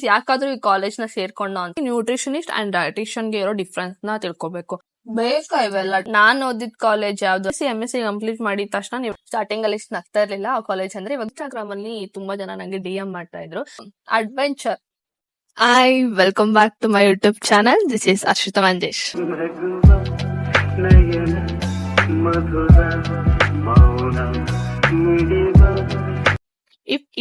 ಯಾಕಾದ್ರೂ ಈ ಕಾಲೇಜ್ ನ ಸೇರ್ಕೊಂಡ ಅಂತ ನ್ಯೂಟ್ರಿಷನಿಸ್ಟ್ ಅಂಡ್ ಡಯಟಿಷಿಯನ್ ಗೆ ಇರೋ ಡಿಫ್ರೆನ್ಸ್ ನ ತಿಳ್ಕೊಬೇಕು. ಬೇಕಾ ಇವೆಲ್ಲ? ನಾನ್ ಓದಿದ್ ಕಾಲೇಜ್ ಯಾವ್ದು MSc ಕಂಪ್ಲೀಟ್ ಮಾಡಿದ ತಕ್ಷಣ ನೀವು ಸ್ಟಾರ್ಟಿಂಗ್ ಅಲ್ಲಿ ಇಷ್ಟು ನಗ್ತಾ ಇರ್ಲಿಲ್ಲ ಆ ಕಾಲೇಜ್ ಅಂದ್ರೆ. ಇವಾಗ ಇನ್ಸ್ಟಾಗ್ರಾಮ್ ಅಲ್ಲಿ ತುಂಬಾ ಜನ ನಂಗೆ DM ಮಾಡ್ತಾ ಇದ್ರು. Adventure. Welcome back to my YouTube channel. This is Arshita Manjesh.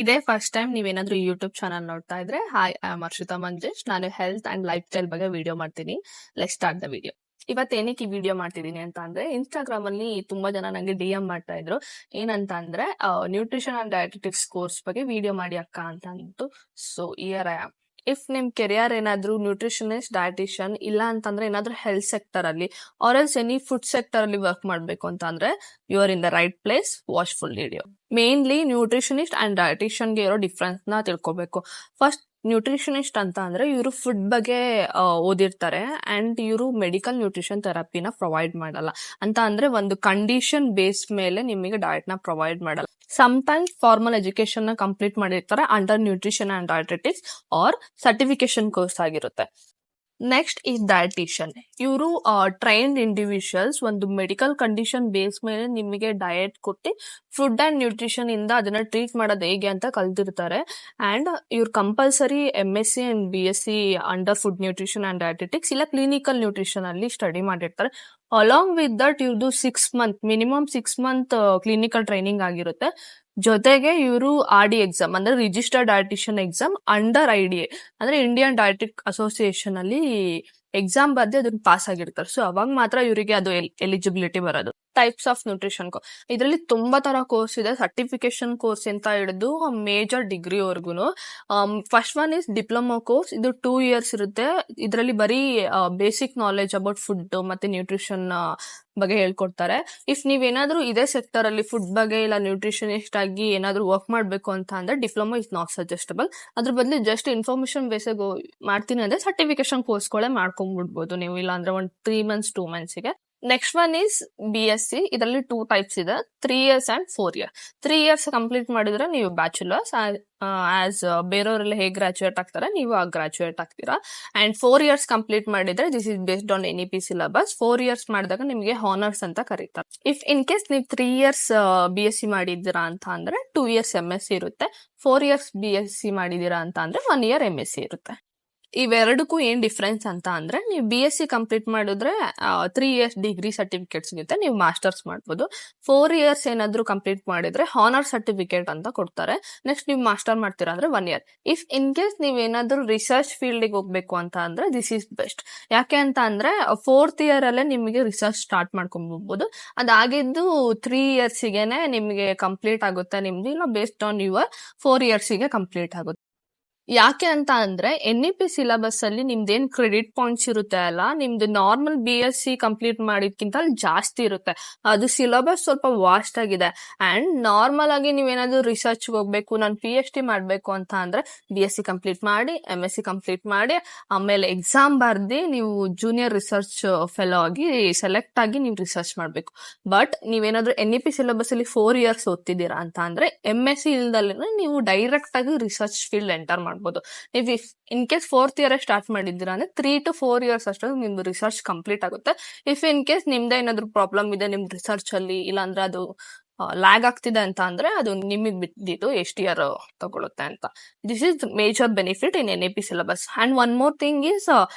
ಇದೇ ಫಸ್ಟ್ ಟೈಮ್ ನೀವೇನಾದ್ರೂ ಯೂಟ್ಯೂಬ್ ಚಾನಲ್ ನೋಡ್ತಾ ಇದ್ರೆ, hi, I am Arshita Manjesh. ನಾನು ಹೆಲ್ತ್ ಅಂಡ್ ಲೈಫ್ ಸ್ಟೈಲ್ ಬಗ್ಗೆ ವಿಡಿಯೋ ಮಾಡ್ತೀನಿ. Let's start the video. ಇವತ್ತೇನಕ್ಕೆ ಈ ವಿಡಿಯೋ ಮಾಡ್ತಿದೀನಿ ಅಂತ ಅಂದ್ರೆ, ಇನ್ಸ್ಟಾಗ್ರಾಮ್ ಅಲ್ಲಿ ತುಂಬಾ ಜನ ನಂಗೆ DM ಮಾಡ್ತಾ ಇದ್ರು. ಏನಂತ ಅಂದ್ರೆ, ನ್ಯೂಟ್ರಿಷನ್ ಅಂಡ್ ಡಯಟಿಕ್ಸ್ ಕೋರ್ಸ್ ಬಗ್ಗೆ ವಿಡಿಯೋ ಮಾಡಿ ಅಕ್ಕ ಅಂತ ಅಂದ್ಬಿಟ್ಟು. So here I am. If ನಿಮ್ ಕೆರಿಯರ್ ಏನಾದ್ರು ನ್ಯೂಟ್ರಿಷನಿಸ್ಟ್, ಡಯಟಿಷಿಯನ್ ಇಲ್ಲ ಅಂತಂದ್ರೆ ಏನಾದ್ರೂ ಹೆಲ್ತ್ ಸೆಕ್ಟರ್ ಅಲ್ಲಿ or else any food sector ಅಲ್ಲಿ ವರ್ಕ್ ಮಾಡ್ಬೇಕು ಅಂತ ಅಂದ್ರೆ, you are in the right place. Watch full video. Mainly nutritionist and dietician ಗೆ ಇರೋ ಡಿಫ್ರೆನ್ಸ್ ನ ತಿಳ್ಕೊಬೇಕು. ಫಸ್ಟ್, ನ್ಯೂಟ್ರಿಷನಿಸ್ಟ್ ಅಂತ ಅಂದ್ರೆ ಇವರು ಫುಡ್ ಬಗ್ಗೆ ಓದಿರ್ತಾರೆ ಅಂಡ್ ಇವರು ಮೆಡಿಕಲ್ ನ್ಯೂಟ್ರಿಷನ್ ಥೆರಪಿನ ಪ್ರೊವೈಡ್ ಮಾಡಲ್ಲ. ಅಂತ ಅಂದ್ರೆ ಒಂದು ಕಂಡೀಷನ್ ಬೇಸ್ ಮೇಲೆ ನಿಮಗೆ ಡಯಟ್ ನ ಪ್ರೊವೈಡ್ ಮಾಡಲ್ಲ. ಸಮ್ಟೈಮ್ಸ್ ಫಾರ್ಮಲ್ ಎಜುಕೇಶನ್ ನ ಕಂಪ್ಲೀಟ್ ಮಾಡಿರ್ತಾರೆ under nutrition and dietetics or certification course ಆಗಿರುತ್ತೆ. ನೆಕ್ಸ್ಟ್ ಈ ಡಯಟಿಷಿಯನ್. ಇವರು ಟ್ರೈನ್ಡ್ ಇಂಡಿವಿಜುವಲ್ಸ್ ಒಂದು ಮೆಡಿಕಲ್ ಕಂಡೀಷನ್ ಬೇಸ್ ಮೇಲೆ ನಿಮಗೆ ಡಯಟ್ ಕೊಟ್ಟು ಫುಡ್ ಅಂಡ್ ನ್ಯೂಟ್ರಿಷನ್ ಇಂದ ಅದನ್ನ ಟ್ರೀಟ್ ಮಾಡೋದು ಹೇಗೆ ಅಂತ ಕಲ್ತಿರ್ತಾರೆ. ಅಂಡ್ ಇವ್ರು compulsory MSc and BSc under food nutrition and dietetics ಇಲ್ಲ ಕ್ಲಿನಿಕಲ್ ನ್ಯೂಟ್ರಿಷನ್ ಅಲ್ಲಿ ಸ್ಟಡಿ ಮಾಡಿರ್ತಾರೆ. ಅಲಾಂಗ್ ವಿತ್ ದಟ್ ಇವ್ರದ್ದು 6 month minimum 6 month clinical training ಆಗಿರುತ್ತೆ. ಜೊತೆಗೆ ಇವರು RD ಎಕ್ಸಾಮ್ ಅಂದ್ರೆ registered dietitian exam under IDA ಅಂದ್ರೆ ಇಂಡಿಯನ್ ಡಯಟಿಕ್ ಅಸೋಸಿಯೇಷನ್ ಅಲ್ಲಿ ಎಕ್ಸಾಮ್ ಬರ್ದೆ ಅದನ್ನ ಪಾಸ್ ಆಗಿರ್ತಾರೆ. ಸೊ ಅವಾಗ ಮಾತ್ರ ಇವರಿಗೆ ಅದು ಎಲಿಜಿಬಿಲಿಟಿ ಬರೋದು. ಟೈಪ್ಸ್ ಆಫ್ ನ್ಯೂಟ್ರಿಷನ್ ಇದರಲ್ಲಿ ತುಂಬಾ ತರ ಕೋರ್ಸ್ ಇದೆ. ಸರ್ಟಿಫಿಕೇಶನ್ ಕೋರ್ಸ್ ಅಂತ ಹಿಡಿದು ಮೇಜರ್ ಡಿಗ್ರಿ ವರ್ಗುನು. First one is diploma course. ಇದು 2 years ಇರುತ್ತೆ. ಇದರಲ್ಲಿ ಬರೀ ಬೇಸಿಕ್ ನಾಲೆಜ್ ಅಬೌಟ್ ಫುಡ್ ಮತ್ತೆ ನ್ಯೂಟ್ರಿಷನ್ ಬಗ್ಗೆ ಹೇಳ್ಕೊಡ್ತಾರೆ. ಇಫ್ ನೀವೇನಾದ್ರೂ ಇದೇ ಸೆಕ್ಟರ್ ಅಲ್ಲಿ ಫುಡ್ ಬಗ್ಗೆ ಇಲ್ಲ ನ್ಯೂಟ್ರಿಷನಿಸ್ಟ್ ಆಗಿ ಏನಾದ್ರೂ ವರ್ಕ್ ಮಾಡ್ಬೇಕು ಅಂತ ಅಂದ್ರೆ ಡಿಪ್ಲೊಮಾ ಇಸ್ ನಾಟ್ ಸಜೆಸ್ಟಬಲ್. ಅದ್ರ ಬದಲು ಜಸ್ಟ್ ಇನ್ಫಾರ್ಮೇಶನ್ ಬೇಸಿಗೆ ಮಾಡ್ತೀನಿ ಅಂದ್ರೆ ಸರ್ಟಿಫಿಕೇಶನ್ ಕೋರ್ಸ್ಗಳೇ ಮಾಡ್ಕೊಂಡ್ಬಿಡ್ಬೋದು ನೀವು, ಇಲ್ಲ ಅಂದ್ರೆ ಒಂದು 3 months 2 months ಗೆ. Next one is BSc. ಇದರಲ್ಲಿ 2 types ಇದೆ, 3 years and 4 years. 3 years complete ಮಾಡಿದ್ರೆ ನೀವು ಬ್ಯಾಚುಲರ್ಸ್. ಆಸ್ ಬೇರೆಯವರೆಲ್ಲ ಹೇಗೆ ಗ್ರಾಜುಯೇಟ್ ಆಗ್ತಾರೆ ನೀವು ಆ ಗ್ರಾಜುಯೇಟ್ ಆಗ್ತೀರಾ. ಅಂಡ್ 4 years ಕಂಪ್ಲೀಟ್ ಮಾಡಿದ್ರೆ this is based on NEP syllabus. 4 years ಮಾಡಿದಾಗ ನಿಮಗೆ ಹಾನರ್ಸ್ ಅಂತ ಕರೀತಾರೆ. ಇಫ್ ಇನ್ ಕೇಸ್ ನೀವು 3 years BSc ಮಾಡಿದ್ದೀರಾ ಅಂತ ಅಂದ್ರೆ 2 years MSc ಇರುತ್ತೆ. 4 years BSc ಮಾಡಿದೀರಾ ಅಂತ ಅಂದ್ರೆ 1 year MSc ಇರುತ್ತೆ. ಇವೆರಡಕ್ಕೂ ಏನ್ ಡಿಫ್ರೆನ್ಸ್ ಅಂತ ಅಂದ್ರೆ, ನೀವು BSc ಕಂಪ್ಲೀಟ್ ಮಾಡಿದ್ರೆ 3 years ಡಿಗ್ರಿ ಸರ್ಟಿಫಿಕೇಟ್ ಸಿಗುತ್ತೆ, ನೀವು ಮಾಸ್ಟರ್ಸ್ ಮಾಡ್ಬೋದು. 4 years ಏನಾದ್ರು ಕಂಪ್ಲೀಟ್ ಮಾಡಿದ್ರೆ ಹಾನರ್ ಸರ್ಟಿಫಿಕೇಟ್ ಅಂತ ಕೊಡ್ತಾರೆ. ನೆಕ್ಸ್ಟ್ ನೀವು ಮಾಸ್ಟರ್ ಮಾಡ್ತೀರಾ ಅಂದ್ರೆ 1 year. ಇಫ್ ಇನ್ ಕೇಸ್ ನೀವ್ ಏನಾದ್ರು ರಿಸರ್ಚ್ ಫೀಲ್ಡ್ ಗೆ ಹೋಗ್ಬೇಕು ಅಂತ ಅಂದ್ರೆ ದಿಸ್ ಈಸ್ ಬೆಸ್ಟ್. ಯಾಕೆ ಅಂತ ಅಂದ್ರೆ 4th year ಅಲ್ಲೇ ನಿಮಗೆ ರಿಸರ್ಚ್ ಸ್ಟಾರ್ಟ್ ಮಾಡ್ಕೊಂಡ್ಬೋದು. ಅದಾಗಿದ್ದು 3 years ಗೆನೆ ನಿಮಗೆ ಕಂಪ್ಲೀಟ್ ಆಗುತ್ತೆ ನಿಮ್ದು, ಇಲ್ಲ ಬೇಸ್ಡ್ ಆನ್ ಯುವರ್ 4 years ಗೆ ಕಂಪ್ಲೀಟ್ ಆಗುತ್ತೆ. ಯಾಕೆ ಅಂತ ಅಂದ್ರೆ NEP ಸಿಲೆಬಸ್ ಅಲ್ಲಿ ನಿಮ್ದೇನ್ ಕ್ರೆಡಿಟ್ ಪಾಯಿಂಟ್ಸ್ ಇರುತ್ತೆ ಅಲ್ಲ, ನಿಮ್ದು ನಾರ್ಮಲ್ BSc ಕಂಪ್ಲೀಟ್ ಮಾಡಿದ್ಕಿಂತ ಜಾಸ್ತಿ ಇರುತ್ತೆ. ಅದು ಸಿಲೆಬಸ್ ಸ್ವಲ್ಪ ವಾಸ್ಟ್ ಆಗಿದೆ. ಅಂಡ್ ನಾರ್ಮಲ್ ಆಗಿ ನೀವೇನಾದ್ರೂ ರಿಸರ್ಚ್ ಹೋಗ್ಬೇಕು, ನಾನು PhD ಮಾಡ್ಬೇಕು ಅಂತ ಅಂದ್ರೆ BSc ಕಂಪ್ಲೀಟ್ ಮಾಡಿ MSc ಕಂಪ್ಲೀಟ್ ಮಾಡಿ ಆಮೇಲೆ ಎಕ್ಸಾಮ್ ಬರ್ದಿ ನೀವು ಜೂನಿಯರ್ ರಿಸರ್ಚ್ ಫೆಲೋ ಆಗಿ ಸೆಲೆಕ್ಟ್ ಆಗಿ ನೀವು ರಿಸರ್ಚ್ ಮಾಡ್ಬೇಕು. ಬಟ್ ನೀವೇನಾದ್ರೂ NEP ಸಿಲೆಬಸ್ ಅಲ್ಲಿ 4 years ಓದ್ತಿದ್ದೀರಾ ಅಂತ ಅಂದ್ರೆ MSc ಇಲ್ದಲ್ಲೇ ನೀವು ಡೈರೆಕ್ಟ್ ಆಗಿ ರಿಸರ್ಚ್ ಫೀಲ್ಡ್ ಎಂಟರ್ ಮಾಡ್ಬೋದು. ನೀವು in case 4th year start ಮಾಡಿದ್ದೀರಾ ಅಂದ್ರೆ 3 to 4 years ಅಷ್ಟು ನಿಮ್ದು ರಿಸರ್ಚ್ ಕಂಪ್ಲೀಟ್ ಆಗುತ್ತೆ. ಇಫ್ ಇನ್ ಕೇಸ್ ನಿಮ್ದೇ ಏನಾದ್ರು ಪ್ರಾಬ್ಲಮ್ ಇದೆ ನಿಮ್ ರಿಸರ್ಚ್ ಅಲ್ಲಿ, ಇಲ್ಲ ಅಂದ್ರೆ ಅದು ಲ್ಯಾಗ್ ಆಗ್ತಿದೆ ಅಂತ ಅಂದ್ರೆ ಅದು ನಿಮಗೆ ಬಿದ್ದಿದ್ದು ಎಷ್ಟು ಇಯರ್ ತಗೊಳುತ್ತೆ ಅಂತ. This is major benefit in NEP syllabus. And one more thing is,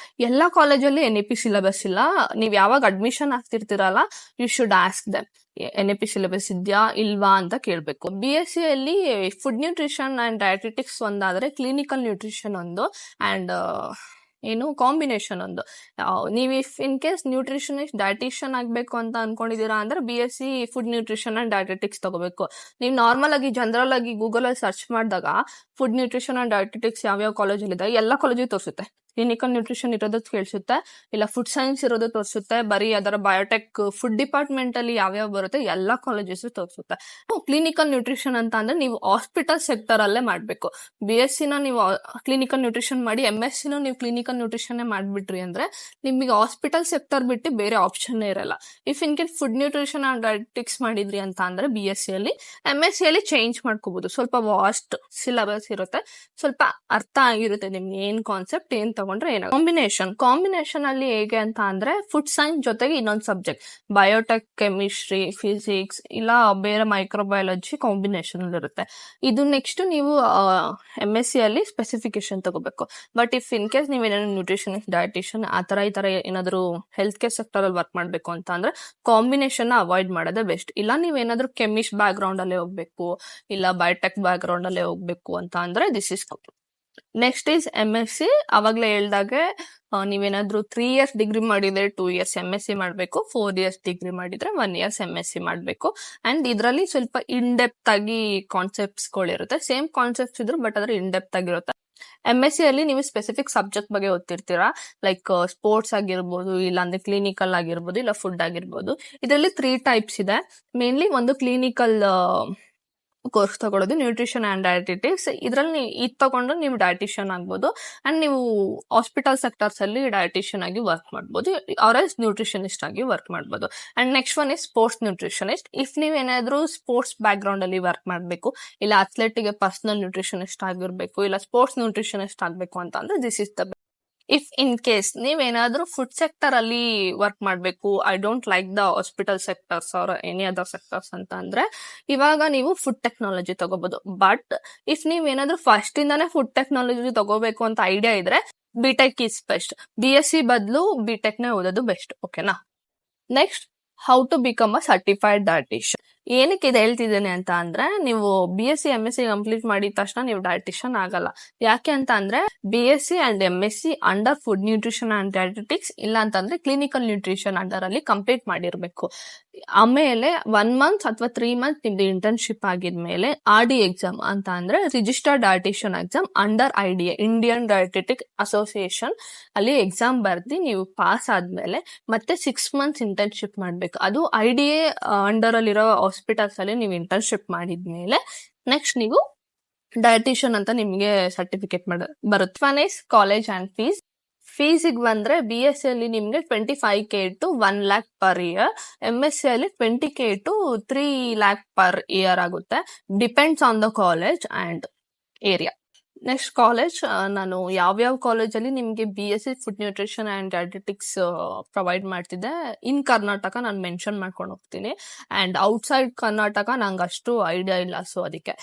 ಎಲ್ಲಾ ಕಾಲೇಜಲ್ಲಿ NEP ಸಿಲೆಬಸ್ ಇಲ್ಲ. ನೀವ್ ಯಾವಾಗ ಅಡ್ಮಿಷನ್ ಆಗ್ತಿರ್ತೀರಲ್ಲ, you should ask them NEP syllabus ಇದೆಯಾ ಇಲ್ವಾ ಅಂತ ಕೇಳ್ಬೇಕು. BSc ಅಲ್ಲಿ ಫುಡ್ ನ್ಯೂಟ್ರಿಷನ್ ಅಂಡ್ ಡಯಟೆಟಿಕ್ಸ್ ಒಂದಾದ್ರೆ ಕ್ಲಿನಿಕಲ್ ನ್ಯೂಟ್ರಿಷನ್ ಒಂದು ಅಂಡ್ ಕಾಂಬಿನೇಷನ್ ಒಂದು. ನೀವು if in case nutritionist dietitian ಆಗ್ಬೇಕು ಅಂತ ಅನ್ಕೊಂಡಿದೀರಾ ಅಂದ್ರೆ BSc food nutrition and dietetics ತಗೋಬೇಕು. ನೀವು ನಾರ್ಮಲ್ ಆಗಿ ಜನರಲ್ ಆಗಿ ಗೂಗಲ್ ಅಲ್ಲಿ ಸರ್ಚ್ ಮಾಡಿದಾಗ ಫುಡ್ ನ್ಯೂಟ್ರಿಷನ್ ಅಂಡ್ ಡಯಟೆಟಿಕ್ಸ್ ಯಾವ್ಯಾವ ಕಾಲೇಜಲ್ಲಿ ಇದೆ ಎಲ್ಲ ಕಾಲೇಜಿಗೆ ತೋರಿಸುತ್ತೆ. ಕ್ಲಿನಿಕಲ್ ನ್ಯೂಟ್ರಿಷನ್ ಇರೋದು ಕೇಳಿಸುತ್ತೆ, ಇಲ್ಲ ಫುಡ್ ಸೈನ್ಸ್ ಇರೋದು ತೋರಿಸುತ್ತೆ, ಬರೀ ಅದರ ಬಯೋಟೆಕ್ ಫುಡ್ ಡಿಪಾರ್ಟ್ಮೆಂಟ್ ಅಲ್ಲಿ ಯಾವ್ಯಾವ ಬರುತ್ತೆ ಎಲ್ಲಾ ಕಾಲೇಜಸ್ ತೋರಿಸುತ್ತೆ. ಕ್ಲಿನಿಕಲ್ ನ್ಯೂಟ್ರಿಷನ್ ಅಂತ ಅಂದ್ರೆ ನೀವು ಹಾಸ್ಪಿಟಲ್ ಸೆಕ್ಟರ್ ಅಲ್ಲೇ ಮಾಡ್ಬೇಕು. BSc ನ ನೀವು ಕ್ಲಿನಿಕಲ್ ನ್ಯೂಟ್ರಿಷನ್ ಮಾಡಿ MSc ನ ನೀವು ಕ್ಲಿನಿಕಲ್ ನ್ಯೂಟ್ರಿಷನ್ ಮಾಡ್ಬಿಟ್ರಿ ಅಂದ್ರೆ ನಿಮಗೆ ಹಾಸ್ಪಿಟಲ್ ಸೆಕ್ಟರ್ ಬಿಟ್ಟು ಬೇರೆ ಆಪ್ಷನ್ ಇರಲ್ಲ. If in case food nutrition and dietetics ಮಾಡಿದ್ರಿ ಅಂತ ಅಂದ್ರೆ BSc ಅಲ್ಲಿ, MSc ಅಲ್ಲಿ ಚೇಂಜ್ ಮಾಡ್ಕೋಬಹುದು. ಸ್ವಲ್ಪ ವಾಸ್ಟ್ ಸಿಲೆಬಸ್ ಇರುತ್ತೆ, ಸ್ವಲ್ಪ ಅರ್ಥ ಆಗಿರುತ್ತೆ ನಿಮ್ಗೆ ಏನ್ ಕಾನ್ಸೆಪ್ಟ್ ಏನ್ ತಗೊಂಡ್ರೆ ಏನಾಗುತ್ತೆ. ಕಾಂಬಿನೇಷನ್ ಅಲ್ಲಿ ಹೇಗೆ ಅಂತ ಅಂದ್ರೆ ಫುಡ್ ಸೈನ್ಸ್ ಜೊತೆಗೆ ಇನ್ನೊಂದು ಸಬ್ಜೆಕ್ಟ್ ಬಯೋಟೆಕ್, ಕೆಮಿಸ್ಟ್ರಿ, ಫಿಸಿಕ್ಸ್ ಇಲ್ಲ ಬೇರೆ ಮೈಕ್ರೋಬಯಾಲಜಿ ಕಾಂಬಿನೇಷನ್ ಇರುತ್ತೆ. ಇದು ನೆಕ್ಸ್ಟ್ ನೀವು MSc ಅಲ್ಲಿ ಸ್ಪೆಸಿಫಿಕೇಶನ್ ತಗೋಬೇಕು. ಬಟ್ ಇಫ್ ಇನ್ ಕೇಸ್ ನೀವೇನಾದ್ರು ನ್ಯೂಟ್ರಿಷನಿಸ್ಟ್, ಡಯಟಿಷಿಯನ್ ಈ ತರ ಏನಾದ್ರು ಹೆಲ್ತ್ ಕೇರ್ ಸೆಕ್ಟರ್ ಅಲ್ಲಿ ವರ್ಕ್ ಮಾಡ್ಬೇಕು ಅಂತ ಅಂದ್ರೆ ಕಾಂಬಿನೇಷನ್ ಅವಾಯ್ಡ್ ಮಾಡೋದೇ ಬೆಸ್ಟ್. ಇಲ್ಲ ನೀವೇನಾದ್ರೂ ಕೆಮಿಸ್ಟ್ ಬ್ಯಾಕ್ ಗ್ರೌಂಡ್ ಅಲ್ಲೇ ಹೋಗ್ಬೇಕು, ಇಲ್ಲ ಬಯೋಟೆಕ್ ಬ್ಯಾಕ್ ಗ್ರೌಂಡ್ ಅಲ್ಲೇ ಹೋಗ್ಬೇಕು ಅಂತ ಅಂದ್ರೆ this is next is MSc. ಅವಾಗ್ಲೇ ಹೇಳ್ದಾಗೆ ನೀವೇನಾದ್ರೂ 3 years ಡಿಗ್ರಿ ಮಾಡಿದ್ರೆ 2 years MSc ಮಾಡ್ಬೇಕು, 4 years ಡಿಗ್ರಿ ಮಾಡಿದ್ರೆ 1 years MSc ಮಾಡ್ಬೇಕು. ಅಂಡ್ ಇದ್ರಲ್ಲಿ ಸ್ವಲ್ಪ ಇನ್ ಡೆಪ್ತ್ ಆಗಿ ಕಾನ್ಸೆಪ್ಟ್ಸ್ ಗಳಿರುತ್ತೆ, ಸೇಮ್ ಕಾನ್ಸೆಪ್ಟ್ಸ್ ಇದ್ರು ಬಟ್ ಅದ್ರ ಇನ್ ಡೆಪ್ತ್ ಆಗಿರುತ್ತೆ. MSc ಅಲ್ಲಿ ನೀವು ಸ್ಪೆಸಿಫಿಕ್ ಸಬ್ಜೆಕ್ಟ್ ಬಗ್ಗೆ ಓದ್ತಿರ್ತೀರಾ, ಲೈಕ್ ಸ್ಪೋರ್ಟ್ಸ್ ಆಗಿರ್ಬೋದು, ಇಲ್ಲ ಅಂದ್ರೆ ಕ್ಲಿನಿಕಲ್ ಆಗಿರ್ಬೋದು, ಇಲ್ಲ ಫುಡ್ ಆಗಿರ್ಬೋದು. ಇದರಲ್ಲಿ 3 types ಇದೆ. ಮೇನ್ಲಿ ಒಂದು ಕ್ಲಿನಿಕಲ್ ಕೋರ್ಸ್ ತಗೊಳ್ಳೋದು ನ್ಯೂಟ್ರಿಷನ್ ಅಂಡ್ ಡಯಟಿಟಿಕ್ಸ್. ಇದ್ರಲ್ಲಿ ಇದು ತಗೊಂಡು ನೀವು ಡಯಟಿಷಿಯನ್ ಆಗ್ಬೋದು ಅಂಡ್ ನೀವು ಹಾಸ್ಪಿಟಲ್ ಸೆಕ್ಟರ್ಸ್ ಅಲ್ಲಿ ಡಯಟಿಷಿಯನ್ ಆಗಿ ವರ್ಕ್ ಮಾಡ್ಬೋದು, ಆರ್ಎಲ್ಸ್ ನ್ಯೂಟ್ರಿಷನಿಸ್ಟ್ ಆಗಿ ವರ್ಕ್ ಮಾಡ್ಬೋದು. And next one is sports nutritionist. If ನೀವ್ ಏನಾದ್ರು ಸ್ಪೋರ್ಟ್ಸ್ ಬ್ಯಾಕ್ ಗ್ರೌಂಡ್ ಅಲ್ಲಿ ವರ್ಕ್ ಮಾಡ್ಬೇಕು, ಇಲ್ಲ ಅಥ್ಲೆಟ್ಗೆ ಪರ್ಸನಲ್ ನ್ಯೂಟ್ರಿಷನಿಸ್ಟ್ ಆಗಿರ್ಬೇಕು, ಇಲ್ಲ ಸ್ಪೋರ್ಟ್ಸ್ ನ್ಯೂಟ್ರಿಷನಿಸ್ಟ್ ಆಗ್ಬೇಕು ಅಂತ ಅಂದ್ರೆ this is the. If in case ನೀವೇನಾದ್ರೂ ಫುಡ್ ಸೆಕ್ಟರ್ ಅಲ್ಲಿ ವರ್ಕ್ ಮಾಡ್ಬೇಕು, I don't like the hospital sectors or any other sectors ಅಂತ ಅಂದ್ರೆ ಇವಾಗ ನೀವು ಫುಡ್ ಟೆಕ್ನಾಲಜಿ ತಗೋಬಹುದು. ಬಟ್ ಇಫ್ ನೀವೇನಾದ್ರೂ ಫಸ್ಟ್ ಇಂದಾನೆ ಫುಡ್ ಟೆಕ್ನಾಲಜಿ ತಗೋಬೇಕು ಅಂತ ಐಡಿಯಾ ಇದ್ರೆ ಬಿಟೆಕ್ ಈಸ್ ಬೆಸ್ಟ್. BSc ಬದಲು ಬಿಟೆಕ್ ನೇ ಓದೋದು ಬೆಸ್ಟ್. ಓಕೆನಾ. Next, how to become a certified dietician. ಏನಕ್ಕೆ ಇದು ಹೇಳ್ತಿದ್ದೇನೆ ಅಂತ ಅಂದ್ರೆ, ನೀವು BSc MSc ಕಂಪ್ಲೀಟ್ ಮಾಡಿದ ತಕ್ಷಣ ನೀವು ಡಯಟಿಷಿಯನ್ ಆಗಲ್ಲ. ಯಾಕೆ ಅಂತ ಅಂದ್ರೆ BSc and MSc under food nutrition and dietetics, ಇಲ್ಲ ಅಂತಂದ್ರೆ ಕ್ಲಿನಿಕಲ್ ನ್ಯೂಟ್ರಿಷನ್ ಅಂಡರ್ ಅಲ್ಲಿ ಕಂಪ್ಲೀಟ್ ಮಾಡಿರ್ಬೇಕು. ಆಮೇಲೆ 1 month ಅಥವಾ 3 months ನಿಮ್ದು ಇಂಟರ್ನ್ಶಿಪ್ ಆಗಿದ್ಮೇಲೆ RD ಎಕ್ಸಾಮ್ ಅಂತ ಅಂದ್ರೆ registered dietitian exam under IDA, Indian dietetic association ಅಲ್ಲಿ ಎಕ್ಸಾಮ್ ಬರ್ದಿ ನೀವು ಪಾಸ್ ಆದ್ಮೇಲೆ ಮತ್ತೆ 6 months ಇಂಟರ್ನ್ಶಿಪ್ ಮಾಡ್ಬೇಕು. ಅದು IDA ಅಂಡರ್ ಅಲ್ಲಿರೋ ಹಾಸ್ಪಿಟಲ್ಸ್ ಅಲ್ಲಿ ನೀವು ಇಂಟರ್ನ್ಶಿಪ್ ಮಾಡಿದ್ಮೇಲೆ ನೆಕ್ಸ್ಟ್ ನೀವು ಡಯಟಿಷಿಯನ್ ಅಂತ ನಿಮ್ಗೆ ಸರ್ಟಿಫಿಕೇಟ್ ಬರುತ್ತೆ. ಒನ್ ಇಸ್ ಕಾಲೇಜ್ ಅಂಡ್ ಫೀಸಿಗೆ ಬಂದ್ರೆ BSc ಅಲ್ಲಿ ನಿಮ್ಗೆ 25K to 1 lakh per year, MSc ಅಲ್ಲಿ 20K to 3 lakh per year ಆಗುತ್ತೆ. Depends on the college and area. Next college, ನಾನು ಯಾವ್ಯಾವ ಕಾಲೇಜಲ್ಲಿ ನಿಮ್ಗೆ BSc food nutrition and dietetics provide ಮಾಡ್ತಿದ್ದೆ ಇನ್ ಕರ್ನಾಟಕ ನಾನು ಮೆನ್ಷನ್ ಮಾಡ್ಕೊಂಡು ಹೋಗ್ತೀನಿ. ಅಂಡ್ ಔಟ್ಸೈಡ್ ಕರ್ನಾಟಕ ನಂಗೆ ಅಷ್ಟು ಐಡಿಯಾ ಇಲ್ಲ, ಸೊ ಅದಕ್ಕೆ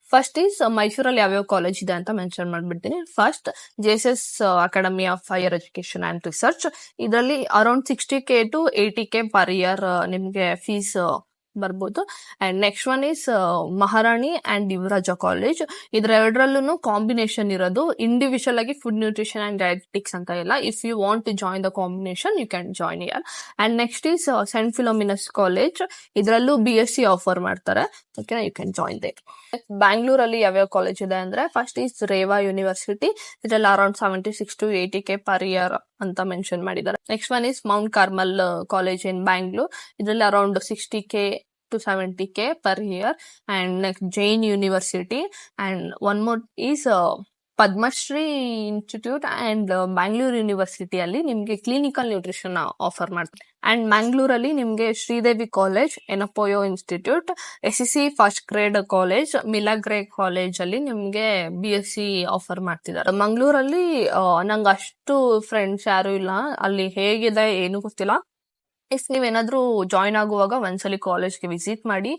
ಫಸ್ಟ್ ಈಸ್ ಮೈಸೂರಲ್ಲಿ ಯಾವ್ಯಾವ ಕಾಲೇಜ್ ಇದೆ ಅಂತ ಮೆನ್ಷನ್ ಮಾಡ್ಬಿಡ್ತೀನಿ. First JSS academy of higher education and research. ಇದರಲ್ಲಿ around 60K to 80K per year ನಿಮ್ಗೆ ಫೀಸ್ ಬರ್ಬೋದು. And next one is Maharani and Yuvaraja college. ಇದ್ರೆರಡರಲ್ಲೂ ಕಾಂಬಿನೇಷನ್ ಇರೋದು, ಇಂಡಿವಿಜುವಲ್ ಆಗಿ ಫುಡ್ ನ್ಯೂಟ್ರಿಷನ್ ಅಂಡ್ ಡಯಟಿಕ್ಸ್ ಅಂತ ಇಲ್ಲ. If you want to join the combination you can join year. And next is Saint Philomena's college. ಇದರಲ್ಲೂ BSc offer ಮಾಡ್ತಾರೆ, ಓಕೆನಾ, you can join there. ಬ್ಯಾಂಗ್ಳೂರಲ್ಲಿ ಯಾವ್ಯಾವ ಕಾಲೇಜ್ ಇದೆ ಅಂದ್ರೆ, ಫಸ್ಟ್ ಈಸ್ ರೇವಾ ಯೂನಿವರ್ಸಿಟಿ. ಇದರಲ್ಲಿ around 76 to 80K per year ಅಂತ mention ಮಾಡಿದ್ದಾರೆ. Next one is Mount Carmel college in Bangalore. ಇದರಲ್ಲಿ around 60K to 70K per year. And next Jain University. And one more is Padmashree institute and Bangalore university ಅಲ್ಲಿ ನಿಮ್ಗೆ clinical nutrition offer ಮಾಡ್ತಾರೆ. And ಮ್ಯಾಂಗ್ಳೂರಲ್ಲಿ ನಿಮ್ಗೆ Sridevi college, Yenepoya institute, SSC first grade college, Milagres college ಅಲ್ಲಿ ನಿಮ್ಗೆ BSc offer ಮಾಡ್ತಿದ್ದಾರೆ. ಮಂಗ್ಳೂರಲ್ಲಿ ನಂಗೆ ಅಷ್ಟು ಫ್ರೆಂಡ್ಸ್ ಯಾರು ಇಲ್ಲ, ಅಲ್ಲಿ ಹೇಗಿದೆ ಏನು ಗೊತ್ತಿಲ್ಲ. ಇಫ್ ನೀವೇನಾದ್ರೂ ಜಾಯ್ನ್ ಆಗುವಾಗ ಒಂದ್ಸಲಿ ಕಾಲೇಜ್ಗೆ ವಿಸಿಟ್ ಮಾಡಿ,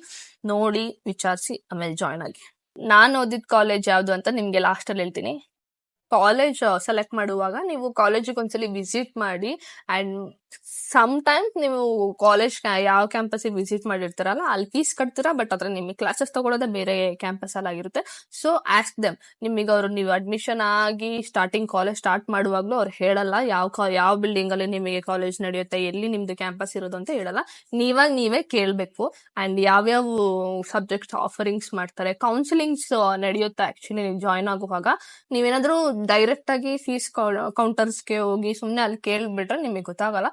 ನೋಡಿ, ವಿಚಾರಿಸಿ ಆಮೇಲೆ ಜಾಯ್ನ್ ಆಗಿ. ನಾನು ಓದಿದ ಕಾಲೇಜ್ ಯಾವ್ದು ಅಂತ ನಿಮ್ಗೆ ಲಾಸ್ಟ್ ಅಲ್ಲಿ ಹೇಳ್ತೀನಿ. ಕಾಲೇಜ್ ಸೆಲೆಕ್ಟ್ ಮಾಡುವಾಗ ನೀವು ಕಾಲೇಜಿಗೆ ಒಂದ್ಸಲಿ ವಿಸಿಟ್ ಮಾಡಿ ಅಂಡ್ ಸಮ್ ಟೈಮ್ಸ್ ನೀವು ಕಾಲೇಜ್ ಯಾವ ಕ್ಯಾಂಪಸ್ ವಿಸಿಟ್ ಮಾಡಿರ್ತಾರಲ್ಲ ಅಲ್ಲಿ ಫೀಸ್ ಕಟ್ತೀರಾ, ಬಟ್ ಅದ್ರ ನಿಮಗೆ ಕ್ಲಾಸಸ್ ತಗೊಳ್ಳೋದೇ ಬೇರೆ ಕ್ಯಾಂಪಸ್ ಅಲ್ಲಿ ಆಗಿರುತ್ತೆ. ಸೊ ಆಸ್ಕ್ ದೆಮ್, ನಿಮಗೆ ಅವರು ನೀವು ಅಡ್ಮಿಷನ್ ಆಗಿ ಸ್ಟಾರ್ಟಿಂಗ್ ಕಾಲೇಜ್ ಸ್ಟಾರ್ಟ್ ಮಾಡುವಾಗ್ಲೂ ಅವ್ರು ಹೇಳಲ್ಲ ಯಾವ ಬಿಲ್ಡಿಂಗ್ ಅಲ್ಲಿ ನಿಮಗೆ ಕಾಲೇಜ್ ನಡೆಯುತ್ತೆ, ಎಲ್ಲಿ ನಿಮ್ದು ಕ್ಯಾಂಪಸ್ ಇರೋದು ಅಂತ ಹೇಳಲ್ಲ. ನೀವೇ ಕೇಳಬೇಕು. ಅಂಡ್ ಯಾವ್ಯಾವ ಸಬ್ಜೆಕ್ಟ್ಸ್ ಆಫರಿಂಗ್ಸ್ ಮಾಡ್ತಾರೆ, ಕೌನ್ಸಿಲಿಂಗ್ಸ್ ನಡೆಯುತ್ತೆ. ಆಕ್ಚುಲಿ ಜಾಯ್ನ್ ಆಗುವಾಗ ನೀವೇನಾದ್ರೂ ಡೈರೆಕ್ಟ್ ಆಗಿ ಫೀಸ್ ಕೌಂಟರ್ಸ್ಗೆ ಹೋಗಿ ಸುಮ್ನೆ ಅಲ್ಲಿ ಕೇಳ್ಬಿಟ್ರೆ ನಿಮಗೆ ಗೊತ್ತಾಗಲ್ಲ.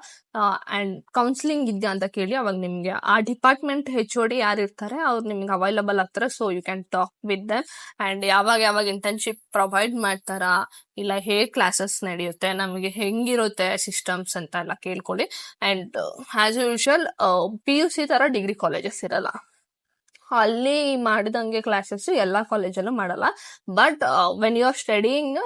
ಅಂಡ್ ಕೌನ್ಸಿಲಿಂಗ್ ಇದೆಯಾ ಅಂತ ಕೇಳಿ, ಅವಾಗ ನಿಮ್ಗೆ ಆ ಡಿಪಾರ್ಟ್ಮೆಂಟ್ HOD ಯಾರು ಇರ್ತಾರೆ ಅವ್ರು ನಿಮ್ಗೆ ಅವೈಲಬಲ್ ಆಗ್ತಾರೆ. So you can talk with them. And ಯಾವಾಗ ಇಂಟರ್ನ್ಶಿಪ್ ಪ್ರೊವೈಡ್ ಮಾಡ್ತಾರಾ, ಇಲ್ಲ ಹೇಗ್ ಕ್ಲಾಸಸ್ ನಡೆಯುತ್ತೆ, ನಮಗೆ ಹೆಂಗಿರುತ್ತೆ ಸಿಸ್ಟಮ್ಸ್ ಅಂತ ಎಲ್ಲ ಕೇಳ್ಕೊಳ್ಳಿ. ಅಂಡ್ ಆಸ್ ಯೂಶುವಲ್ PUC ತರ ಡಿಗ್ರಿ ಕಾಲೇಜಸ್ ಇರಲ್ಲ, ಅಲ್ಲಿ ಮಾಡಿದಂಗೆ ಕ್ಲಾಸಸ್ ಎಲ್ಲಾ ಕಾಲೇಜಲ್ಲೂ ಮಾಡಲ್ಲ. But when you are studying,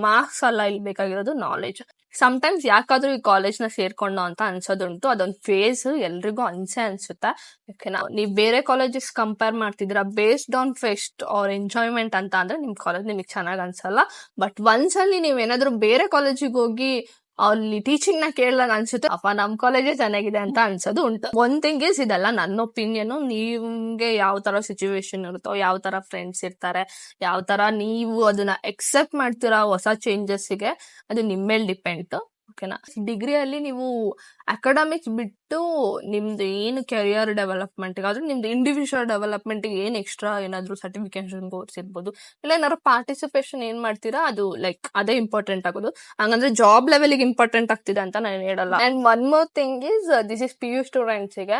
marks ಅಲ್ಲ ಇಲ್ಲಿ ಬೇಕಾಗಿರೋದು, ನಾಲೆಜ್. ಸಮ್ಟೈಮ್ಸ್ ಯಾಕಾದ್ರೂ ಈ ಕಾಲೇಜ್ ನ ಸೇರ್ಕೊಂಡು ಅಂತ ಅನ್ಸೋದುಂಟು. ಅದೊಂದು ಫೇಸ್, ಎಲ್ರಿಗೂ ಅನ್ಸುತ್ತೆ. ಓಕೆನಾ, ನೀವ್ ಬೇರೆ ಕಾಲೇಜಸ್ ಕಂಪೇರ್ ಮಾಡ್ತಿದ್ದೀರಾ based on fest or enjoyment ಅಂತ ಅಂದ್ರೆ ನಿಮ್ ಕಾಲೇಜ್ ನಿಮಗೆ ಚೆನ್ನಾಗ್ ಅನ್ಸಲ್ಲ. ಬಟ್ ಒಂದ್ಸಲಿ ನೀವೇನಾದ್ರೂ ಬೇರೆ ಕಾಲೇಜಿಗೆ ಹೋಗಿ ಅಲ್ಲಿ ಟೀಚಿಂಗ್ ನ ಕೇಳಿದಾಗ ಅನ್ಸುತ್ತೆ, ಅಪ್ಪ ನಮ್ ಕಾಲೇಜೇ ಚೆನ್ನಾಗಿದೆ ಅಂತ ಅನ್ಸೋದು ಉಂಟು. ಒನ್ ಥಿಂಗ್ ಇಸ್, ಇದೆಲ್ಲ ನನ್ನ ಒಪಿನಿಯನ್. ನಿಮ್ಗೆ ಯಾವ ತರ ಸಿಚುವೇಶನ್ ಇರುತ್ತೋ, ಯಾವ ತರ ಫ್ರೆಂಡ್ಸ್ ಇರ್ತಾರೆ, ಯಾವ ತರ ನೀವು ಅದನ್ನ ಎಕ್ಸೆಪ್ಟ್ ಮಾಡ್ತೀರಾ ಹೊಸ ಚೇಂಜಸ್ ಗೆ, ಅದು ನಿಮ್ಮ ಮೇಲೆ ಡಿಪೆಂಡ್. ಓಕೆನಾ, ಡಿಗ್ರಿಯಲ್ಲಿ ನೀವು ಅಕಾಡೆಮಿಕ್ಸ್ ಬಿಟ್ಟು ನಿಮ್ದು ಏನು ಕೆರಿಯರ್ ಡೆವಲಪ್ಮೆಂಟ್ ಆದ್ರೂ, ನಿಮ್ದು ಇಂಡಿವಿಜುವಲ್ ಡೆವಲಪ್ಮೆಂಟ್ ಏನ್ ಎಕ್ಸ್ಟ್ರಾ ಏನಾದ್ರು ಸರ್ಟಿಫಿಕೇಶನ್ ಕೋರ್ಸ್ ಇರ್ಬೋದು, ಇಲ್ಲ ಏನಾದ್ರು ಪಾರ್ಟಿಸಿಪೇಷನ್ ಏನ್ ಮಾಡ್ತೀರಾ ಅದು ಲೈಕ್ ಅದೇ ಇಂಪಾರ್ಟೆಂಟ್ ಆಗೋದು. ಹಂಗಂದ್ರೆ ಜಾಬ್ ಲೆವೆಲ್ಗೆ ಇಂಪಾರ್ಟೆಂಟ್ ಆಗ್ತಿದೆ ಅಂತ ನಾನು ಹೇಳಲ್ಲ. And one more thing is, this is PU students ಗೆ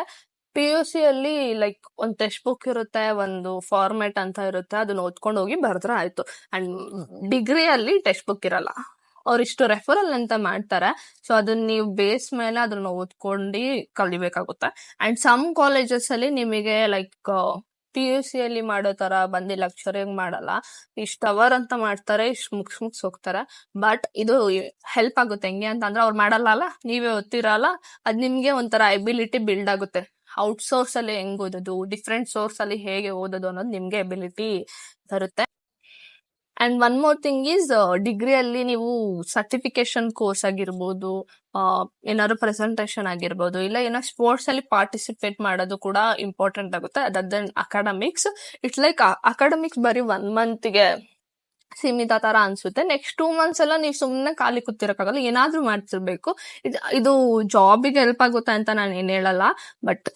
PUC ಅಲ್ಲಿ ಲೈಕ್ ಒಂದ್ ಟೆಕ್ಸ್ಟ್ ಬುಕ್ ಇರುತ್ತೆ, ಒಂದು ಫಾರ್ಮೆಟ್ ಅಂತ ಇರುತ್ತೆ, ಅದನ್ನ ಓದ್ಕೊಂಡು ಹೋಗಿ ಬರ್ದ್ರೆ ಆಯ್ತು. ಅಂಡ್ ಡಿಗ್ರಿಯಲ್ಲಿ ಟೆಕ್ಸ್ಟ್ ಬುಕ್ ಇರಲ್ಲ, ಅವ್ರಿಷ್ಟು ರೆಫರಲ್ ಅಂತ ಮಾಡ್ತಾರೆ. ಸೊ ಅದನ್ನ ನೀವು ಬೇಸ್ ಮೇಲೆ ಅದನ್ನ ಓದ್ಕೊಂಡು ಕಲಿಬೇಕಾಗುತ್ತೆ. ಅಂಡ್ ಸಮ್ ಕಾಲೇಜಸ್ ಅಲ್ಲಿ ನಿಮಗೆ ಲೈಕ್ PUC ಅಲ್ಲಿ ಮಾಡೋ ತರ ಬಂದಿ ಲೆಕ್ಚರಿಂಗ್ ಮಾಡಲ್ಲ, ಇಷ್ಟ ಅವರ್ ಅಂತ ಮಾಡ್ತಾರೆ, ಇಷ್ಟು ಮುಗಿಸ್ ಹೋಗ್ತಾರೆ. ಬಟ್ ಇದು ಹೆಲ್ಪ್ ಆಗುತ್ತೆ. ಹೆಂಗೆ ಅಂತ ಅಂದ್ರೆ, ಅವ್ರು ಮಾಡಲ್ಲ ಅಲ್ಲ, ನೀವೇ ಓದ್ತಿರಲ್ಲ, ಅದ್ ನಿಮ್ಗೆ ಒಂಥರ ಎಬಿಲಿಟಿ ಬಿಲ್ಡ್ ಆಗುತ್ತೆ. ಔಟ್ಸೋರ್ಸ್ ಅಲ್ಲಿ ಹೆಂಗ್ ಓದೋದು, ಡಿಫ್ರೆಂಟ್ ಸೋರ್ಸ್ ಅಲ್ಲಿ ಹೇಗೆ ಓದೋದು ಅನ್ನೋದು ನಿಮ್ಗೆ ಎಬಿಲಿಟಿ ಬರುತ್ತೆ. And one more thing is, ಡಿಗ್ರಿಯಲ್ಲಿ ನೀವು ಸರ್ಟಿಫಿಕೇಶನ್ ಕೋರ್ಸ್ ಆಗಿರ್ಬೋದು, ಏನಾದ್ರು ಪ್ರೆಸೆಂಟೇಶನ್ ಆಗಿರ್ಬೋದು, ಇಲ್ಲ ಏನೋ ಸ್ಪೋರ್ಟ್ಸ್ ಅಲ್ಲಿ ಪಾರ್ಟಿಸಿಪೇಟ್ ಮಾಡೋದು ಕೂಡ ಇಂಪಾರ್ಟೆಂಟ್ ಆಗುತ್ತೆ. Other than academics. It's like academics ಬರೀ 1 ಮಂತ್ಗೆ ಸೀಮಿತ ತರ ಅನ್ಸುತ್ತೆ. ನೆಕ್ಸ್ಟ್ 2 ಮಂತ್ಸ್ ಎಲ್ಲ ನೀವು ಸುಮ್ಮನೆ ಖಾಲಿ ಕೂತಿರಕ್ಕಾಗಲ್ಲ, ಏನಾದ್ರೂ ಮಾಡ್ತಿರ್ಬೇಕು. ಇದು ಜಾಬಿಗೆ ಹೆಲ್ಪ್ ಆಗುತ್ತೆ ಅಂತ ನಾನು ಏನ್ ಹೇಳಲ್ಲ, ಬಟ್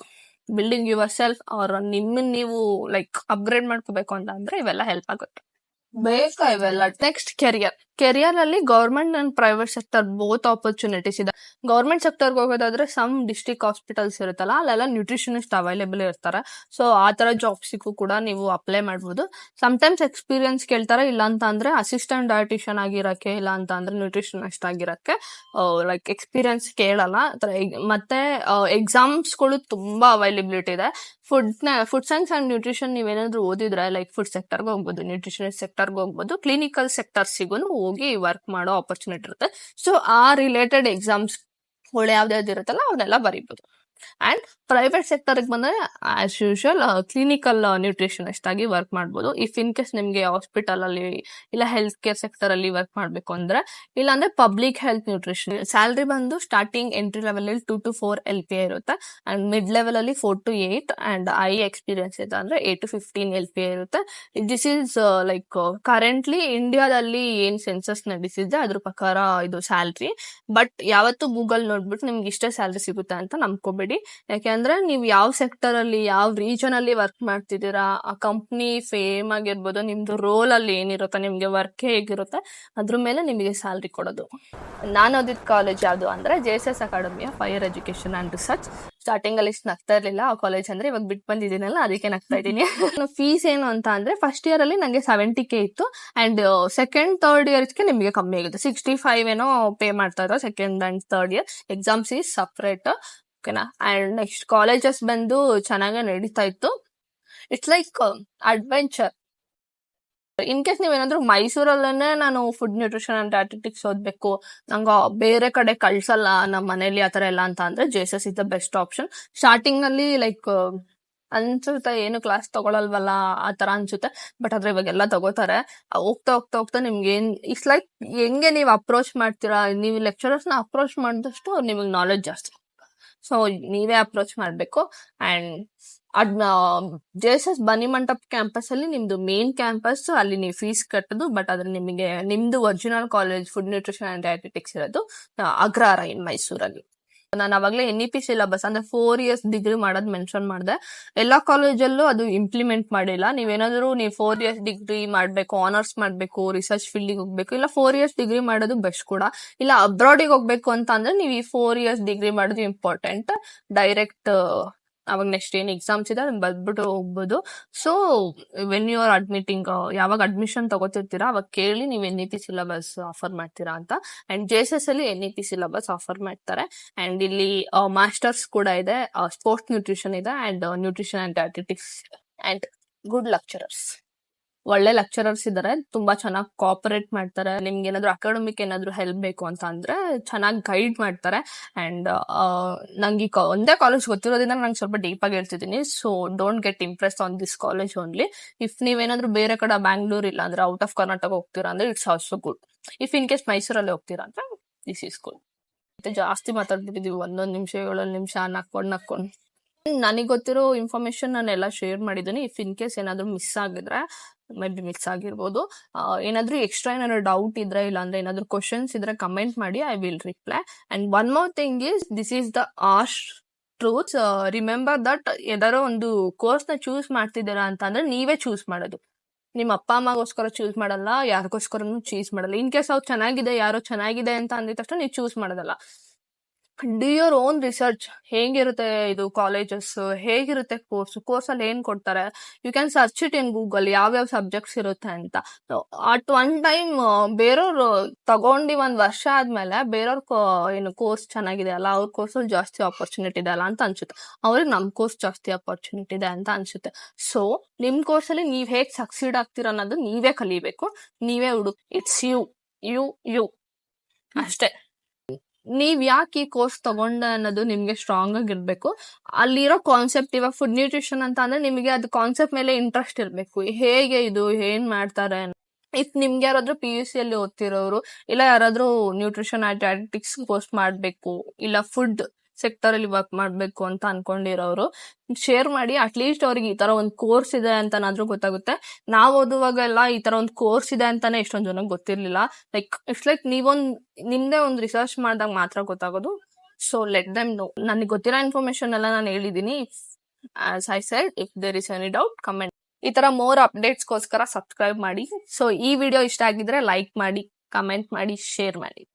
ಬಿಲ್ಡಿಂಗ್ ಯುವರ್ ಸೆಲ್ಫ್ ಅವ್ರ ನಿಮ್ಮನ್ನ ನೀವು ಲೈಕ್ ಅಪ್ಗ್ರೇಡ್ ಮಾಡ್ಕೋಬೇಕು ಅಂತ ಅಂದ್ರೆ ಇವೆಲ್ಲ ಹೆಲ್ಪ್ ಆಗುತ್ತೆ. ಬೇಕಾ ಇವೆಲ್ಲ. ನೆಕ್ಸ್ಟ್ ಕೆರಿಯರ್ ಅಲ್ಲಿ government and private sector both opportunities ಇದೆ. ಗವರ್ಮೆಂಟ್ ಸೆಕ್ಟರ್ಗೆ ಹೋಗೋದಾದ್ರೆ ಸಮ್ ಡಿಸ್ಟ್ರಿಕ್ಟ್ ಹಾಸ್ಪಿಟಲ್ಸ್ ಇರುತ್ತಲ್ಲ, ಅಲ್ಲೆಲ್ಲ ನ್ಯೂಟ್ರಿಷನಿಸ್ಟ್ ಅವೈಲೇಬಲ್ ಇರ್ತಾರೆ. ಸೊ ಆ ತರ ಜಾಬ್ಸಿಗೂ ಕೂಡ ನೀವು ಅಪ್ಲೈ ಮಾಡ್ಬೋದು. ಸಮ್ಟೈಮ್ಸ್ ಎಕ್ಸ್ಪೀರಿಯನ್ಸ್ ಕೇಳ್ತಾರೆ, ಇಲ್ಲ ಅಂತ ಅಂದ್ರೆ ಅಸಿಸ್ಟೆಂಟ್ ಡಯಟಿಷಿಯನ್ ಆಗಿರಕ್ಕೆ, ಇಲ್ಲ ಅಂತ ಅಂದ್ರೆ ನ್ಯೂಟ್ರಿಷನಿಸ್ಟ್ ಆಗಿರಕ್ಕೆ ಲೈಕ್ ಎಕ್ಸ್ಪೀರಿಯನ್ಸ್ ಕೇಳಲ್ಲ. ಮತ್ತೆ ಎಕ್ಸಾಮ್ಸ್ಗಳು ತುಂಬಾ ಅವೈಲಬಿಲಿಟಿ ಇದೆ. ಫುಡ್ ಸೈನ್ಸ್ ಅಂಡ್ ನ್ಯೂಟ್ರಿಷನ್ ನೀವೇನಾದ್ರೂ ಓದಿದ್ರೆ ಲೈಕ್ ಫುಡ್ ಸೆಕ್ಟರ್ಗೆ ಹೋಗ್ಬೋದು, ನ್ಯೂಟ್ರಿಷನಿಸ್ಟ್ ಸೆಕ್ಟರ್ಗೆ ಹೋಗ್ಬೋದು, ಕ್ಲಿನಿಕಲ್ ಸೆಕ್ಟರ್ಸಿಗೂ ಹೋಗಿ ವರ್ಕ್ ಮಾಡೋ ಆಪರ್ಚುನಿಟಿ ಇರುತ್ತೆ. ಸೊ ಆ ರಿಲೇಟೆಡ್ ಎಕ್ಸಾಮ್ಸ್ ಯಾವ್ದಾವ್ದು ಇರುತ್ತಲ್ಲ ಅವನ್ನೆಲ್ಲ ಬರೀಬಹುದು. ಅಂಡ್ ಪ್ರೈವೇಟ್ ಸೆಕ್ಟರ್ ಬಂದ್ರೆ ಆಸ್ ಯೂಶುವಲ್ ಕ್ಲಿನಿಕಲ್ ನ್ಯೂಟ್ರಿಷನಿಸ್ಟ್ ಆಗಿ ವರ್ಕ್ ಮಾಡ್ಬೋದು. ಇಫ್ ಇನ್ ಕೇಸ್ ನಿಮ್ಗೆ ಹಾಸ್ಪಿಟಲ್ ಅಲ್ಲಿ ಇಲ್ಲ ಹೆಲ್ತ್ ಕೇರ್ ಸೆಕ್ಟರ್ ಅಲ್ಲಿ ವರ್ಕ್ ಮಾಡ್ಬೇಕು ಅಂದ್ರೆ, ಇಲ್ಲ ಅಂದ್ರೆ ಪಬ್ಲಿಕ್ ಹೆಲ್ತ್ ನ್ಯೂಟ್ರಿಷನ್. ಸ್ಯಾಲರಿ ಬಂದು ಸ್ಟಾರ್ಟಿಂಗ್ ಎಂಟ್ರಿ ಲೆವೆಲ್ ಅಲ್ಲಿ 2 to 4 LPA ಇರುತ್ತೆ, ಅಂಡ್ ಮಿಡ್ ಲೆವೆಲ್ ಅಲ್ಲಿ 4 to 8, ಅಂಡ್ ಎಕ್ಸ್ಪೀರಿಯನ್ಸ್ ಇದೆ ಅಂದ್ರೆ 8 to 15 LPA ಇರುತ್ತೆ. ದಿಸ್ ಈಸ್ ಲೈಕ್ ಕರೆಂಟ್ಲಿ ಇಂಡಿಯಾದಲ್ಲಿ ಏನ್ ಸೆನ್ಸಸ್ ನಡೆಸಿದೆ ಅದ್ರ ಪ್ರಕಾರ ಇದು ಸ್ಯಾಲ್ರಿ. ಬಟ್ ಯಾವತ್ತು ಗೂಗಲ್ ನೋಡ್ಬಿಟ್ಟು ನಿಮ್ಗೆ ಇಷ್ಟೇ ಸ್ಯಾಲ್ರಿ ಸಿಗುತ್ತೆ ಅಂತ ನಂಬ್ಕೋಬೇಡಿ. ಯಾಕೆಂದ್ರೆ ನೀವು ಯಾವ ಸೆಕ್ಟರ್ ಅಲ್ಲಿ, ಯಾವ ರೀಜನ್ ಅಲ್ಲಿ ವರ್ಕ್ ಮಾಡ್ತಿದ್ದೀರಾ, ಆ ಕಂಪ್ನಿ ಫೇಮ್ ಆಗಿರ್ಬೋದು, ನಿಮ್ದು ರೋಲ್ ಅಲ್ಲಿ ಏನಿರುತ್ತೆ, ನಿಮ್ಗೆ ವರ್ಕ್ ಹೇಗಿರುತ್ತೆ, ಅದ್ರ ಮೇಲೆ ನಿಮಗೆ ಸ್ಯಾಲ್ರಿ ಕೊಡೋದು. ನಾನು ಓದಿದ ಕಾಲೇಜ್ ಯಾವ್ದು ಅಂದ್ರೆ JSS academy of higher education and research. Starting ಅಲ್ಲಿ ಇಷ್ಟು ನಗ್ತಾ ಇರ್ಲಿಲ್ಲ ಆ ಕಾಲೇಜ್ ಅಂದ್ರೆ, ಇವಾಗ ಬಿಟ್ಟು ಬಂದಿದ್ದೀನಲ್ಲ ಅದಕ್ಕೆ ನಗ್ತಾ ಇದ್ದೀನಿ. ಫೀಸ್ ಏನು ಅಂತ ಅಂದ್ರೆ, ಫಸ್ಟ್ ಇಯರ್ ಅಲ್ಲಿ ನಂಗೆ 70K ಇತ್ತು, ಅಂಡ್ ಸೆಕೆಂಡ್ ಥರ್ಡ್ ಇಯರ್ಸ್ಗೆ ನಿಮಗೆ ಕಮ್ಮಿ ಆಗುತ್ತೆ. 65 ಏನೋ ಪೇ ಮಾಡ್ತಾ ಇರೋ second and third year. Exams is separate. ಓಕೆನಾ. ಅಂಡ್ ನೆಕ್ಸ್ಟ್ ಕಾಲೇಜಸ್ ಬಂದು ಚೆನ್ನಾಗಿ ನಡೀತಾ ಇತ್ತು. It's like adventure. In case ನೀವೇನಾದ್ರೂ ಮೈಸೂರಲ್ಲೇನೆ ನಾನು ಫುಡ್ ನ್ಯೂಟ್ರಿಷನ್ ಅಂಡ್ ಡಯಟೆಟಿಕ್ಸ್ ಓದ್ಬೇಕು, ನಂಗೆ ಬೇರೆ ಕಡೆ ಕಳ್ಸಲ್ಲ ನಮ್ಮ ಮನೇಲಿ ಆತರ ಎಲ್ಲ ಅಂತ ಅಂದ್ರೆ, JSS is the best option. Starting ಅಲ್ಲಿ ಲೈಕ್ ಅನ್ಸುತ್ತೆ ಏನು ಕ್ಲಾಸ್ ತಗೊಳಲ್ವಲ್ಲ ಆ ತರ ಅನ್ಸುತ್ತೆ. ಬಟ್ ಆದ್ರೆ ಇವಾಗೆಲ್ಲ ತಗೋತಾರೆ. ಹೋಗ್ತಾ ಹೋಗ್ತಾ ಹೋಗ್ತಾ ನಿಮ್ಗೆ ಇಟ್ಸ್ ಲೈಕ್ ಹೆಂಗೆ ನೀವು ಅಪ್ರೋಚ್ ಮಾಡ್ತೀರಾ, ನೀವು ಲೆಕ್ಚರರ್ಸ್ ನ ಅಪ್ರೋಚ್ ಮಾಡಿದಷ್ಟು ನಿಮಗೆ ನಾಲೆಜ್ ಜಾಸ್ತಿ. ಸೊ ನೀವೇ ಅಪ್ರೋಚ್ ಮಾಡ್ಬೇಕು. ಅಂಡ್ JSS ಬನ್ನಿಮಂಟಪ ಕ್ಯಾಂಪಸ್ ಅಲ್ಲಿ ನಿಮ್ದು ಮೇನ್ ಕ್ಯಾಂಪಸ್, ಅಲ್ಲಿ ನೀವು ಫೀಸ್ ಕಟ್ಟೋದು. ಬಟ್ ಅದ್ರ ನಿಮಗೆ ನಿಮ್ದು original college food nutrition and dietetics ಇರೋದು ಅಗ್ರಹಾರ ಇನ್ ಮೈಸೂರಲ್ಲಿ. ನಾನು ಅವಾಗಲೇ NEP ಸಿಲೆಬಸ್ ಅಂದ್ರೆ 4 years ಡಿಗ್ರಿ ಮಾಡೋದ್ ಮೆನ್ಷನ್ ಮಾಡಿದೆ. ಎಲ್ಲಾ ಕಾಲೇಜಲ್ಲೂ ಅದು ಇಂಪ್ಲಿಮೆಂಟ್ ಮಾಡಿಲ್ಲ. ನೀವೇನಾದ್ರೂ 4 years ಡಿಗ್ರಿ ಮಾಡ್ಬೇಕು, ಆನರ್ಸ್ ಮಾಡ್ಬೇಕು, ರಿಸರ್ಚ್ ಫೀಲ್ಡಿಗೆ ಹೋಗ್ಬೇಕು, ಇಲ್ಲ 4 years ಡಿಗ್ರಿ ಮಾಡೋದು ಬೆಸ್ಟ್ ಕೂಡ. ಇಲ್ಲ ಅಬ್ರಾಡಿಗೆ ಹೋಗ್ಬೇಕು ಅಂತ ಅಂದ್ರೆ ನೀವು ಈ 4 years ಡಿಗ್ರಿ ಮಾಡೋದು ಇಂಪಾರ್ಟೆಂಟ್. ಡೈರೆಕ್ಟ್ ಅವಾಗ ನೆಕ್ಸ್ಟ್ ಏನ್ ಎಕ್ಸಾಮ್ಸ್ ಇದೆ ಅದನ್ನ ಬರ್ದ್ಬಿಟ್ಟು ಹೋಗ್ಬೋದು. So when you are admitting, ಯಾವಾಗ ಅಡ್ಮಿಷನ್ ತಗೋತಿರ್ತೀರಾ ಅವಾಗ ಕೇಳಿ ನೀವು NEP ಸಿಲೆಬಸ್ ಆಫರ್ ಮಾಡ್ತೀರಾ ಅಂತ. ಅಂಡ್ JSS ಅಲ್ಲಿ NEP ಸಿಲೆಬಸ್ ಆಫರ್ ಮಾಡ್ತಾರೆ. ಅಂಡ್ ಇಲ್ಲಿ ಮಾಸ್ಟರ್ಸ್ ಕೂಡ ಇದೆ, ಸ್ಪೋರ್ಟ್ಸ್ ನ್ಯೂಟ್ರಿಷನ್ ಇದೆ, and nutrition and dietetics, and good lecturers, ಒಳ್ಳೆ ಲೆಕ್ಚರರ್ಸ್ ಇದಾರೆ. ತುಂಬಾ ಚೆನ್ನಾಗಿ ಕೋಆಪರೇಟ್ ಮಾಡ್ತಾರೆ. ನಿಮ್ಗೆ ಏನಾದ್ರು ಅಕಾಡೆಮಿಕ್ ಏನಾದ್ರು ಹೆಲ್ಪ್ ಬೇಕು ಅಂತ ಅಂದ್ರೆ ಚೆನ್ನಾಗಿ ಗೈಡ್ ಮಾಡ್ತಾರೆ. ಅಂಡ್ ನಂಗೆ ಒಂದೇ ಕಾಲೇಜ್ ಗೊತ್ತಿರೋದ್ರಿಂದ ನಂಗೆ ಸ್ವಲ್ಪ ಡೀಪ್ ಆಗಿ ಹೇಳ್ತಿದ್ದೀನಿ. So don't get Impress on this college only. If ನೀವೇನಾದ್ರೂ ಬೇರೆ ಕಡೆ ಬ್ಯಾಂಗ್ಳೂರ್ ಇಲ್ಲ ಅಂದ್ರೆ ಔಟ್ ಆಫ್ ಕರ್ನಾಟಕ ಹೋಗ್ತೀರಾ ಅಂದ್ರೆ it's also good. If in case ಮೈಸೂರಲ್ಲಿ ಹೋಗ್ತೀರಾ ಅಂದ್ರೆ ದಿಸ್ ಈಸ್ ಗುಡ್. ಮತ್ತೆ ಜಾಸ್ತಿ ಮಾತಾಡ್ಬಿಟ್ಟಿದೀವಿ, 1 ನಿಮಿಷ 7 ನಿಮಿಷ ನಕ್ಕೊಂಡು. ನನಗೆ ಗೊತ್ತಿರೋ ಇನ್ಫಾರ್ಮೇಶನ್ ನಾನೆಲ್ಲ ಶೇರ್ ಮಾಡಿದ್ದೀನಿ. ಇಫ್ ಇನ್ ಕೇಸ್ ಏನಾದ್ರು ಮಿಸ್ ಆಗಿದ್ರೆ ಮೇ ಬಿ ಮಿಸ್ ಆಗಿರ್ಬೋದು. ಏನಾದ್ರೂ ಎಕ್ಸ್ಟ್ರಾ ಏನಾದ್ರು ಡೌಟ್ ಇದ್ರೆ, ಇಲ್ಲ ಅಂದ್ರೆ ಏನಾದ್ರು ಕ್ವಶನ್ಸ್ ಇದ್ರೆ ಕಮೆಂಟ್ ಮಾಡಿ, I will reply. And one more thing is this is the harsh truths. Remember that ಏನಾರೋ ಒಂದು ಕೋರ್ಸ್ ನ ಚೂಸ್ ಮಾಡ್ತಿದ್ದೀರಾ ಅಂತ ಅಂದ್ರೆ ನೀವೇ ಚೂಸ್ ಮಾಡೋದು. ನಿಮ್ಮ ಅಪ್ಪ ಅಮ್ಮಗೋಸ್ಕರ ಚೂಸ್ ಮಾಡಲ್ಲ, ಯಾರಿಗೋಸ್ಕರನು ಚೂಸ್ ಮಾಡಲ್ಲ. ಇನ್ ಕೇಸ್ ಅವ್ರು ಚೆನ್ನಾಗಿದೆ, ಯಾರೋ ಚೆನ್ನಾಗಿದೆ ಅಂತ ಅಂದಿದ ತಕ್ಷಣ ನೀವು ಚೂಸ್ ಮಾಡೋದಲ್ಲ. Do your own research. ಹೇಗಿರುತ್ತೆ ಇದು ಕಾಲೇಜಸ್, ಹೇಗಿರುತ್ತೆ ಕೋರ್ಸ್ ಅಲ್ಲಿ ಏನ್ ಕೊಡ್ತಾರೆ, you can search it in Google ಯಾವ್ಯಾವ ಸಬ್ಜೆಕ್ಟ್ಸ್ ಇರುತ್ತೆ ಅಂತ. ಅಟ್ ಒನ್ ಟೈಮ್ ಬೇರೆಯವ್ರು ತಗೊಂಡು 1 ವರ್ಷ ಆದ್ಮೇಲೆ ಬೇರೆಯವ್ರ ಏನು ಕೋರ್ಸ್ ಚೆನ್ನಾಗಿದೆ ಅಲ್ಲ, ಅವ್ರ ಕೋರ್ಸ್ ಅಲ್ಲಿ ಜಾಸ್ತಿ ಆಪರ್ಚುನಿಟಿ ಇದೆ ಅಲ್ಲ ಅಂತ ಅನ್ಸುತ್ತೆ. ಅವ್ರಿಗೆ ನಮ್ ಕೋರ್ಸ್ ಜಾಸ್ತಿ ಆಪರ್ಚುನಿಟಿ ಇದೆ ಅಂತ ಅನ್ಸುತ್ತೆ. ಸೊ ನಿಮ್ ಕೋರ್ಸ್ ಅಲ್ಲಿ ನೀವ್ ಹೇಗ್ ಸಕ್ಸೀಡ್ ಆಗ್ತೀರ ಅನ್ನೋದು ನೀವೇ ಕಲಿಬೇಕು, ನೀವೇ ಇಟ್ಸ್ ಯು ಅಷ್ಟೇ. ನೀವ್ ಯಾಕೆ ಈ ಕೋರ್ಸ್ ತಗೊಂಡೆ ಅನ್ನೋದು ನಿಮ್ಗೆ ಸ್ಟ್ರಾಂಗ್ ಆಗಿರ್ಬೇಕು. ಅಲ್ಲಿರೋ ಕಾನ್ಸೆಪ್ಟ್, ಇವಾಗ ಫುಡ್ ನ್ಯೂಟ್ರಿಷನ್ ಅಂತ ಅಂದ್ರೆ ನಿಮಗೆ ಅದು ಕಾನ್ಸೆಪ್ಟ್ ಮೇಲೆ ಇಂಟ್ರೆಸ್ಟ್ ಇರ್ಬೇಕು. ಹೇಗೆ ಇದು ಏನ್ ಮಾಡ್ತಾರೆ. ಇಫ್ ನಿಮ್ಗೆ ಯಾರಾದ್ರೂ PUC ಅಲ್ಲಿ ಓದ್ತಿರೋರು, ಇಲ್ಲ ಯಾರಾದ್ರೂ ನ್ಯೂಟ್ರಿಷನ್ ಅಂಡ್ ಡಯಟೆಟಿಕ್ಸ್ ಕೋರ್ಸ್ ಮಾಡ್ಬೇಕು, ಇಲ್ಲ ಫುಡ್ ಸೆಕ್ಟರ್ ಅಲ್ಲಿ ವರ್ಕ್ ಮಾಡ್ಬೇಕು ಅಂತ ಅನ್ಕೊಂಡಿರೋರು ಶೇರ್ ಮಾಡಿ. ಅಟ್ಲೀಸ್ಟ್ ಅವ್ರಿಗೆ ಈ ತರ ಒಂದು ಕೋರ್ಸ್ ಇದೆ ಅಂತನಾದ್ರೂ ಗೊತ್ತಾಗುತ್ತೆ. ನಾವ್ ಓದುವಾಗೆಲ್ಲ ಈ ತರ ಒಂದು ಕೋರ್ಸ್ ಇದೆ ಅಂತಾನೆ ಎಷ್ಟೊಂದ್ ಜನಕ್ಕೆ ಗೊತ್ತಿರ್ಲಿಲ್ಲ. ಇಟ್ಸ್ ಲೈಕ್ ನಿಮ್ದೇ ಒಂದು ರಿಸರ್ಚ್ ಮಾಡಿದಾಗ ಮಾತ್ರ ಗೊತ್ತಾಗೋದು. So let them know. ನನಗೆ ಗೊತ್ತಿರೋ ಇನ್ಫಾರ್ಮೇಶನ್ ಎಲ್ಲ ನಾನು ಹೇಳಿದೀನಿ. As I said, if there is any doubt comment. ಈ ತರ ಮೋರ್ ಅಪ್ಡೇಟ್ಸ್ಗೋಸ್ಕರ ಸಬ್ಸ್ಕ್ರೈಬ್ ಮಾಡಿ. ಸೊ ಈ ವಿಡಿಯೋ ಇಷ್ಟ ಆಗಿದ್ರೆ ಲೈಕ್ ಮಾಡಿ, ಕಮೆಂಟ್ ಮಾಡಿ, ಶೇರ್ ಮಾಡಿ.